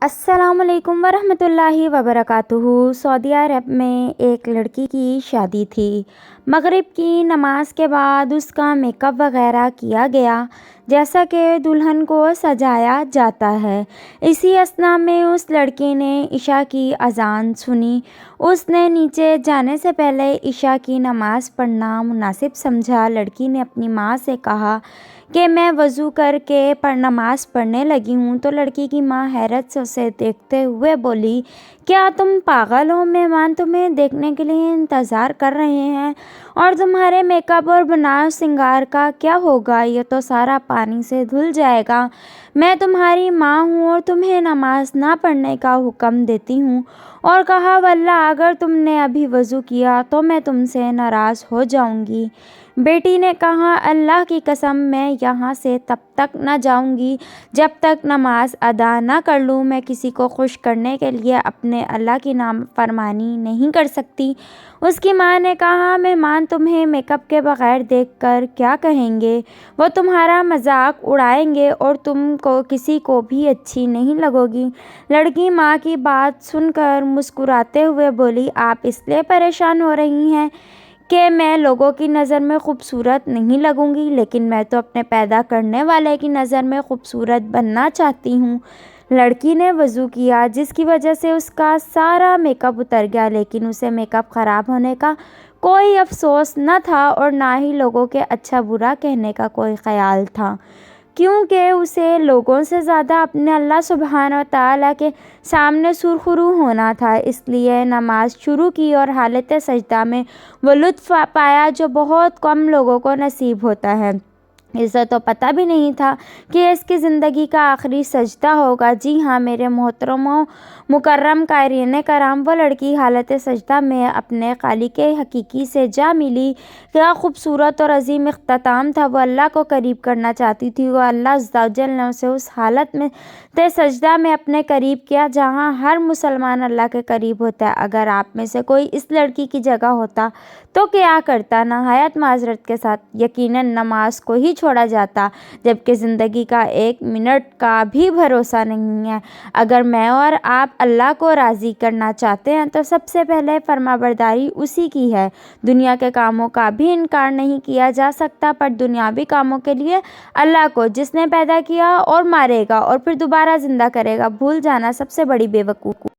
السلام علیکم ورحمۃ اللہ وبرکاتہ۔ سعودی عرب میں ایک لڑکی کی شادی تھی۔ مغرب کی نماز کے بعد اس کا میک اپ وغیرہ کیا گیا جیسا کہ دلہن کو سجایا جاتا ہے۔ اسی اثناء میں اس لڑکی نے عشاء کی اذان سنی۔ اس نے نیچے جانے سے پہلے عشاء کی نماز پڑھنا مناسب سمجھا۔ لڑکی نے اپنی ماں سے کہا کہ میں وضو کر کے نماز پڑھنے لگی ہوں، تو لڑکی کی ماں حیرت سے اسے دیکھتے ہوئے بولی، کیا تم پاگل ہو؟ مہمان تمہیں دیکھنے کے لیے انتظار کر رہے ہیں، اور تمہارے میک اپ اور بناؤ سنگار کا کیا ہوگا؟ یہ تو سارا پانی سے دھل جائے گا۔ میں تمہاری ماں ہوں اور تمہیں نماز نہ پڑھنے کا حکم دیتی ہوں۔ اور کہا، واللہ اگر تم نے ابھی وضو کیا تو میں تم سے ناراض ہو جاؤں گی۔ بیٹی نے کہا، اللہ کی قسم میں یہاں سے تب تک نہ جاؤں گی جب تک نماز ادا نہ کر لوں۔ میں کسی کو خوش کرنے کے لیے اپنے اللہ کی نافرمانی نہیں کر سکتی۔ اس کی ماں نے کہا، مہمان تمہیں میک اپ کے بغیر دیکھ کر کیا کہیں گے؟ وہ تمہارا مذاق اڑائیں گے اور تم کو کسی کو بھی اچھی نہیں لگو گی۔ لڑکی ماں کی بات سن کر مسکراتے ہوئے بولی، آپ اس لیے پریشان ہو رہی ہیں کہ میں لوگوں کی نظر میں خوبصورت نہیں لگوں گی، لیکن میں تو اپنے پیدا کرنے والے کی نظر میں خوبصورت بننا چاہتی ہوں۔ لڑکی نے وضو کیا، جس کی وجہ سے اس کا سارا میک اپ اتر گیا، لیکن اسے میک اپ خراب ہونے کا کوئی افسوس نہ تھا اور نہ ہی لوگوں کے اچھا برا کہنے کا کوئی خیال تھا، کیونکہ اسے لوگوں سے زیادہ اپنے اللہ سبحانہ و تعالیٰ کے سامنے سرخرو ہونا تھا۔ اس لیے نماز شروع کی اور حالت سجدہ میں وہ لطف پایا جو بہت کم لوگوں کو نصیب ہوتا ہے۔ اسے تو پتہ بھی نہیں تھا کہ اس کی زندگی کا آخری سجدہ ہوگا۔ جی ہاں میرے محترم و مکرم قائرین کرام، وہ لڑکی حالت سجدہ میں اپنے خالق حقیقی سے جا ملی۔ کیا خوبصورت اور عظیم اختتام تھا۔ وہ اللہ کو قریب کرنا چاہتی تھی اور اللہ عز و جل نے اسے اس حالت میں سجدہ میں اپنے قریب کیا جہاں ہر مسلمان اللہ کے قریب ہوتا ہے۔ اگر آپ میں سے کوئی اس لڑکی کی جگہ ہوتا تو کیا کرتا؟ نہایت معذرت کے ساتھ یقیناً نماز کو ہی چھوڑا جاتا، جبکہ زندگی کا ایک منٹ کا بھی بھروسہ نہیں ہے۔ اگر میں اور آپ اللہ کو راضی کرنا چاہتے ہیں تو سب سے پہلے فرمانبرداری اسی کی ہے۔ دنیا کے کاموں کا بھی انکار نہیں کیا جا سکتا، پر دنیاوی کاموں کے لیے اللہ کو، جس نے پیدا کیا اور مارے گا اور پھر دوبارہ زندہ کرے گا، بھول جانا سب سے بڑی بے وقوفی